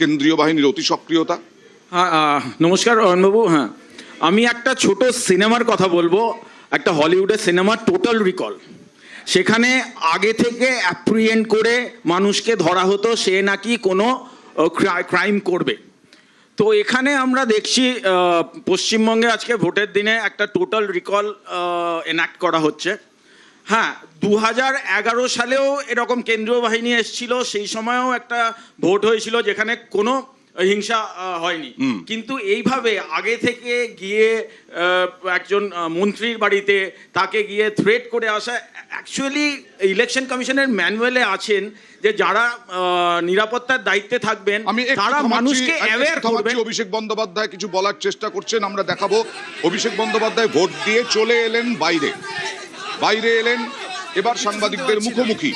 কেন্দ্রীয় বাহিনীর অতি সক্রিয়তা? হ্যাঁ, নমস্কার অয়নবাবু। হ্যাঁ, আমি একটা ছোট সিনেমার কথা বলবো, একটা হলিউডের সিনেমা টোটাল রিকল। সেখানে আগে থেকে অ্যাপ্রিহেন্ড করে মানুষকে ধরা হতো সে নাকি কোনো ক্রাইম করবে। তো এখানে আমরা দেখছি পশ্চিমবঙ্গে আজকে ভোটের দিনে একটা টোটাল রিকল এনাক্ট করা হচ্ছে। হ্যাঁ, 2011 সালেও এরকম কেন্দ্রীয় বাহিনী এসেছিল, সেই সময়ও একটা ভোট হয়েছিল যেখানে কোনো হিংসা হয়নি। কিন্তু এইভাবে আগে থেকে গিয়ে একজন মন্ত্রীর বাড়িতে তাকে গিয়ে থ্রেট করে আসা, অ্যাকচুয়ালি ইলেকশন কমিশনের ম্যানুয়ালে আছেন যে যারা নিরাপত্তার দায়িত্বে থাকবেন তারা মানুষকে অ্যাওয়্যার করবেন। অভিষেক বন্দ্যোপাধ্যায় কিছু বলার চেষ্টা করছেন, আমরা দেখাবো। অভিষেক বন্দ্যোপাধ্যায় ভোট দিয়ে চলে এলেন বাইরে এলেন, এবার সাংবাদিকদের মুখোমুখি।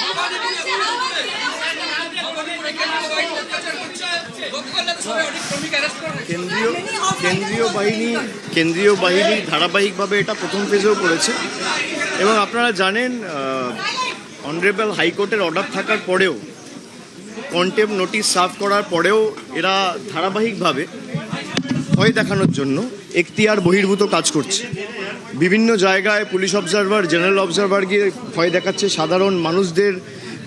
কেন্দ্রীয় বাহিনী ধারাবাহিকভাবে এটা প্রথম ফেজেও করেছে এবং আপনারা জানেন অনারেবল হাইকোর্টের অর্ডার থাকার পরেও, কন্টেম্প নোটিশ সার্ভ করার পরেও এরা ধারাবাহিকভাবে ভয় দেখানোর জন্য এখতিয়ার বহির্ভূত কাজ করছে। বিভিন্ন জায়গায় পুলিশ অবজারভার, জেনারেল অবজারভার গিয়ে ভয় দেখাচ্ছে, সাধারণ মানুষদের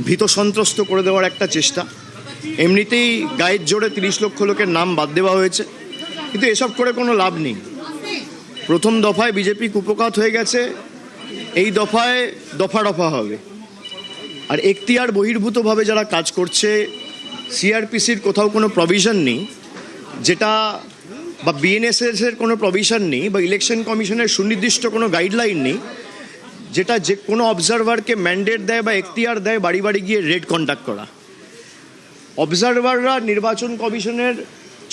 ভীত সন্ত্রস্ত করে দেওয়ার একটা চেষ্টা। এমনিতেই গায়ের জোরে 30 লক্ষ লোকের নাম বাদ দেওয়া হয়েছে, কিন্তু এসব করে কোনো লাভ নেই। প্রথম দফায় বিজেপি কুপকাত হয়ে গেছে, এই দফায় দফা হবে। আর এখতিয়ার বহির্ভূতভাবে যারা কাজ করছে, সিআরপিসির কোথাও কোনো প্রভিশন নেই যেটা, বা বিএনএসএসের কোনো প্রভিশন নেই, বা ইলেকশন কমিশনের সুনির্দিষ্ট কোনো গাইডলাইন নেই যেটা যে কোনো অবজারভারকে ম্যান্ডেট দেয় বা এখতিয়ার দেয় বাড়ি বাড়ি গিয়ে রেড কন্ডাক্ট করা। অবজারভাররা নির্বাচন কমিশনের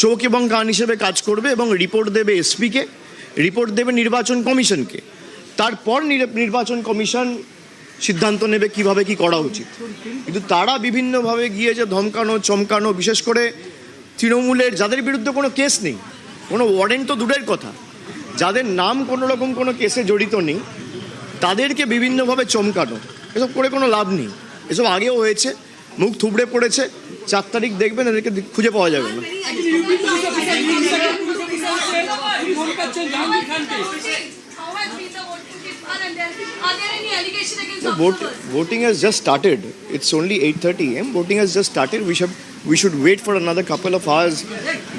চোখ এবং কান হিসেবে কাজ করবে এবং রিপোর্ট দেবে এসপিকে, রিপোর্ট দেবে নির্বাচন কমিশনকে। তারপর নির্বাচন কমিশন সিদ্ধান্ত নেবে কিভাবে কি করা উচিত। কিন্তু তারা বিভিন্নভাবে গিয়ে যে ধমকানো চমকানো, বিশেষ করে তৃণমূলের যাদের বিরুদ্ধে কোনো কেস নেই, কোনো ওয়ারেন্ট তো দূরের কথা, যাদের নাম কোনো রকম কোনো কেসে জড়িত নেই, তাদেরকে বিভিন্নভাবে চমকানো, এসব করে কোনো লাভ নেই। এসব আগেও হয়েছে, মুখ থুবড়ে পড়েছে। 4 তারিখ দেখবেন এদেরকে খুঁজে পাওয়া যাবে না। Voting has just started. It's only 8:30 a.m. Voting has just started. We should wait for another couple of hours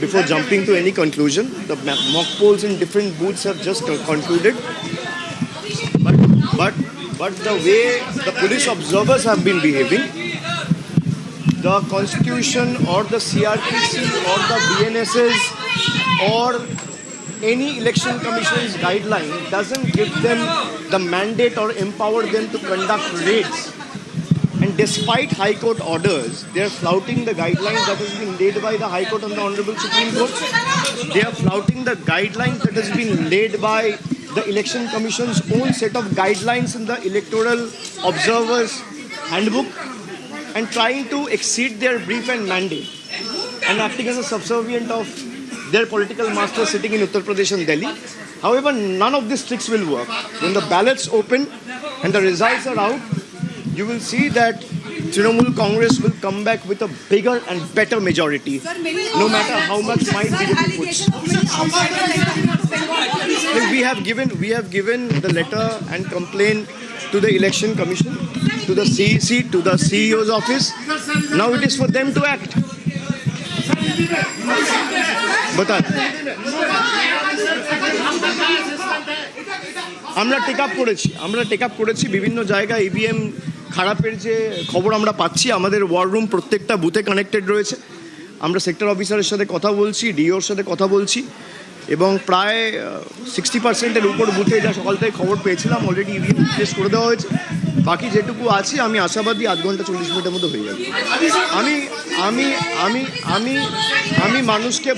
before jumping to any conclusion. The mock polls in different booths have just concluded. But the way the police observers have been behaving, the Constitution or the CRPC or the BNSS or any election commission's guideline doesn't give them the mandate or empower them to conduct raids. And despite High Court orders, they are flouting the guidelines that has been laid by the High Court and the Honorable Supreme Court. They are flouting the guidelines that has been laid by the Election Commission's own set of guidelines in the Electoral Observers Handbook, and trying to exceed their brief and mandate and acting as a subservient of their political master sitting in Uttar Pradesh and Delhi. However, none of these tricks will work. When the ballots open and the results are out, you will see that Trinamool Congress will come back with a bigger and better majority, no matter how much might BJP puts. We have given the letter and complaint to the Election Commission, to the CEC, to the CEO's office. Now it is for them to act. আমরা take up করেছি বিভিন্ন জায়গায় EVM খারাপের যে খবর আমরা পাচ্ছি। আমাদের ওয়ার রুম প্রত্যেকটা বুথে কানেক্টেড রয়েছে। আমরা সেক্টর অফিসারের সাথে কথা বলছি, ডিওর সাথে কথা বলছি এবং প্রায় 60%-এর উপর বুথে যা সকাল থেকে খবর পেয়েছিলাম অলরেডি ইভিএম টেস্ট করে দেওয়া হয়েছে। বাকি যেটুকু আছে আমি আশাবাদী 8 ঘন্টা 40 মিনিটের মধ্যে হয়ে যাবে। আমি মানুষকে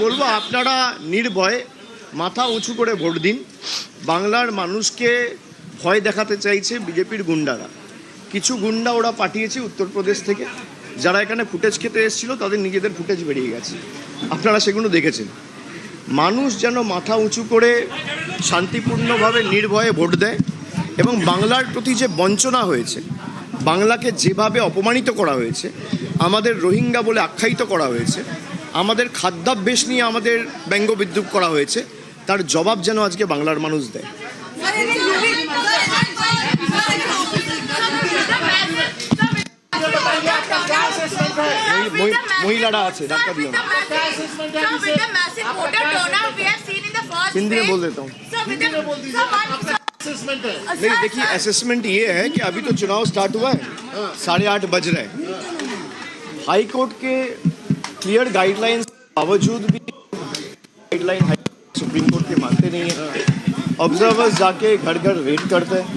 বলবো আপনারা নির্ভয়ে মাথা উঁচু করে ভোট দিন। বাংলার মানুষকে ভয় দেখাতে চাইছে বিজেপির গুন্ডারা। কিছু গুন্ডা ওরা পাঠিয়েছে উত্তরপ্রদেশ থেকে, যারা এখানে ফুটেজ খেতে এসেছিল তাদের নিজেদের ফুটেজ বেরিয়ে গেছে, আপনারা সেগুলো দেখেছেন। মানুষ যেন মাথা উঁচু করে শান্তিপূর্ণভাবে নির্ভয়ে ভোট দেয় এবং বাংলার প্রতি যে বঞ্চনা হয়েছে, বাংলাকে যেভাবে অপমানিত করা হয়েছে, আমাদের রোহিঙ্গা বলে আখ্যায়িত করা হয়েছে, আমাদের খাদ্যাভ্যাস নিয়ে আমাদের ব্যঙ্গ বিদ্রুপ করা হয়েছে, তার জবাব যেন আজকে বাংলার মানুষ দেয়। মহিলারা আছে, ধাক্কা দিও না। हिंदी में बोल देता हूँ। नहीं देखिए, असेसमेंट ये है कि अभी तो चुनाव स्टार्ट हुआ है, 8:30 बज रहे हैं। हाई कोर्ट के क्लियर गाइडलाइंस के बावजूद भी गाइडलाइन सुप्रीम कोर्ट के मानते नहीं है। ऑब्जर्वर्स जाके घर घर रेड करते हैं।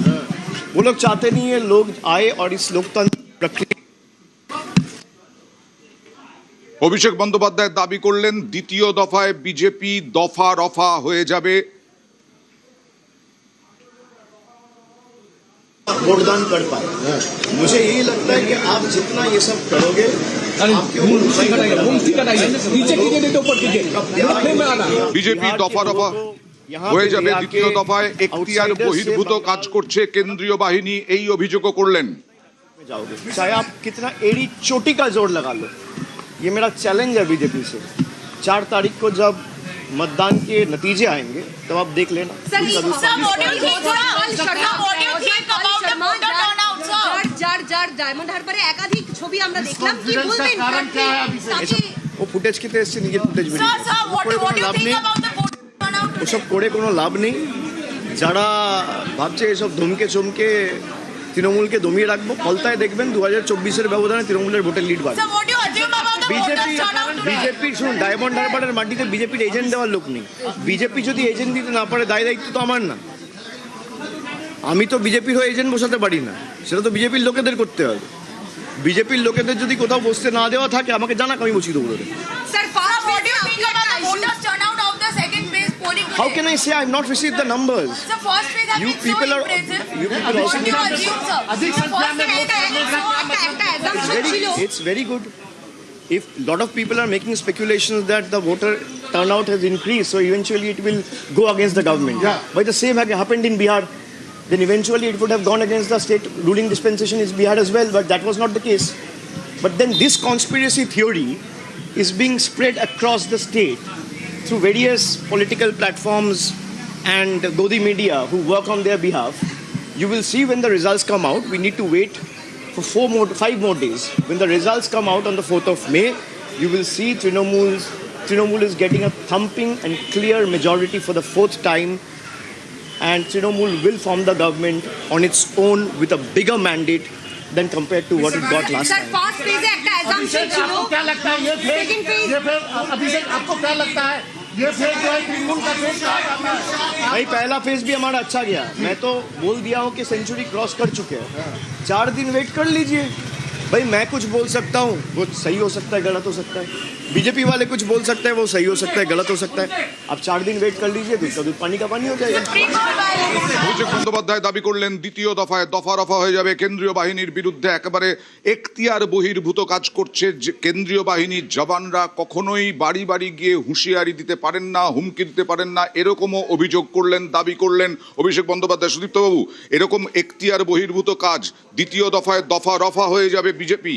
वो लोग चाहते नहीं है लोग आए और इस लोकतंत्र प्रक्रिया। অভিষেক বন্দ্যোপাধ্যায় দাবি করলেন দ্বিতীয় দফায় বিজেপি দফা রফা হয়ে যাবে। वोटदान कर पाए। मुझे यही लगता है कि आप जितना ये सब करोगे বিজেপি দফা রফা হয়ে যাবে। দ্বিতীয় দফায় এখতিয়ার বহির্ভূত কাজ করছে কেন্দ্রীয় বাহিনী, এই অভিযোগও করলেন। जाओगे चाहे आप कितना एड़ी चोटी का जोर लगा लो। ये मेरा चैलेंज है बीजेपी से। 4 तारीख को जब मतदान के नतीजे आएंगे तब आप देख लेना। ডায়মন্ড হারবারে একাধিক ছবি আমরা দেখলাম, কি বলবেন? वो फुटेज की तेज से निजी फुटेज লাভ নেই, ওসব করে কোনো লাভ নেই। যারা ভাবছে এসব ধমকে চমকে তৃণমূলকে দমিয়ে রাখবো, ফলতায় দেখবেন 2024-এর ব্যবধানে তৃণমূলের ভোটের লিড বাড়বে। বিজেপি শুনুন, ডায়মন্ড হারবারের মাটিতে বিজেপির এজেন্ট দেওয়ার লোক নেই। বিজেপি যদি এজেন্ট দিতে না পারে, দায় দায়িত্ব তো আমার না। আমি তো বিজেপির হয়ে এজেন্ট বসাতে পারি না, সেটা তো বিজেপির লোকেদের করতে হবে। বিজেপির লোকেদের যদি কোথাও বসতে না দেওয়া থাকে, আমাকে জানাক, আমি বসিয়ে দেবো। How can I say I've not received the numbers? You people are it's very good. If a lot of people are making speculations that the voter turnout has increased, so eventually it will go against the government. But the same happened in Bihar. Then eventually it would have gone against the state ruling dispensation in Bihar as well, but that was not the case. But then this conspiracy theory is being spread across the state through various political platforms and Godi media who work on their behalf. You will see when the results come out. We need to wait for 5 more days. When the results come out on the 4th of May, you will see Trinamool is getting a thumping and clear majority for the 4th time, and Trinamool will form the government on its own with a bigger mandate than compared to what it got last time. First phase है একটা assumption ছিল। आपको क्या लगता है ये phase, second phase ये phase अभिषेक आपको क्या लगता है ये फेज जो है तृणमूल का फेज कहा जाता है? भाई पहला फेज भी हमारा अच्छा गया। मैं तो बोल दिया हूँ कि सेंचुरी क्रॉस कर चुके हैं। 4 दिन वेट कर लीजिए। भाई मैं कुछ बोल सकता हूँ, वो सही हो सकता है, गलत हो सकता है। बीजेपी वाले कुछ बोल सकते हैं, वो सही हो सकता है, गलत हो सकता है। अब 4 दिन वेट कर लीजिए, दूध का दूध पानी का पानी हो जाएगा। অভিষেক বন্দ্যোপাধ্যায় দাবি করলেন দ্বিতীয় দফায় দফা রফা হয়ে যাবে। কেন্দ্রীয় বাহিনীর বিরুদ্ধে একেবারে এখতিয়ার বহির্ভূত কাজ করছে কেন্দ্রীয় বাহিনীর জওয়ানরা। কখনোই বাড়ি বাড়ি গিয়ে হুঁশিয়ারি দিতে পারেন না, হুমকি দিতে পারেন না, এরকমও অভিযোগ করলেন, দাবি করলেন অভিষেক বন্দ্যোপাধ্যায়। সুদীপ্তবাবু, এরকম এখতিয়ার বহির্ভূত কাজ দ্বিতীয় দফায় দফা রফা হয়ে যাবে বিজেপি।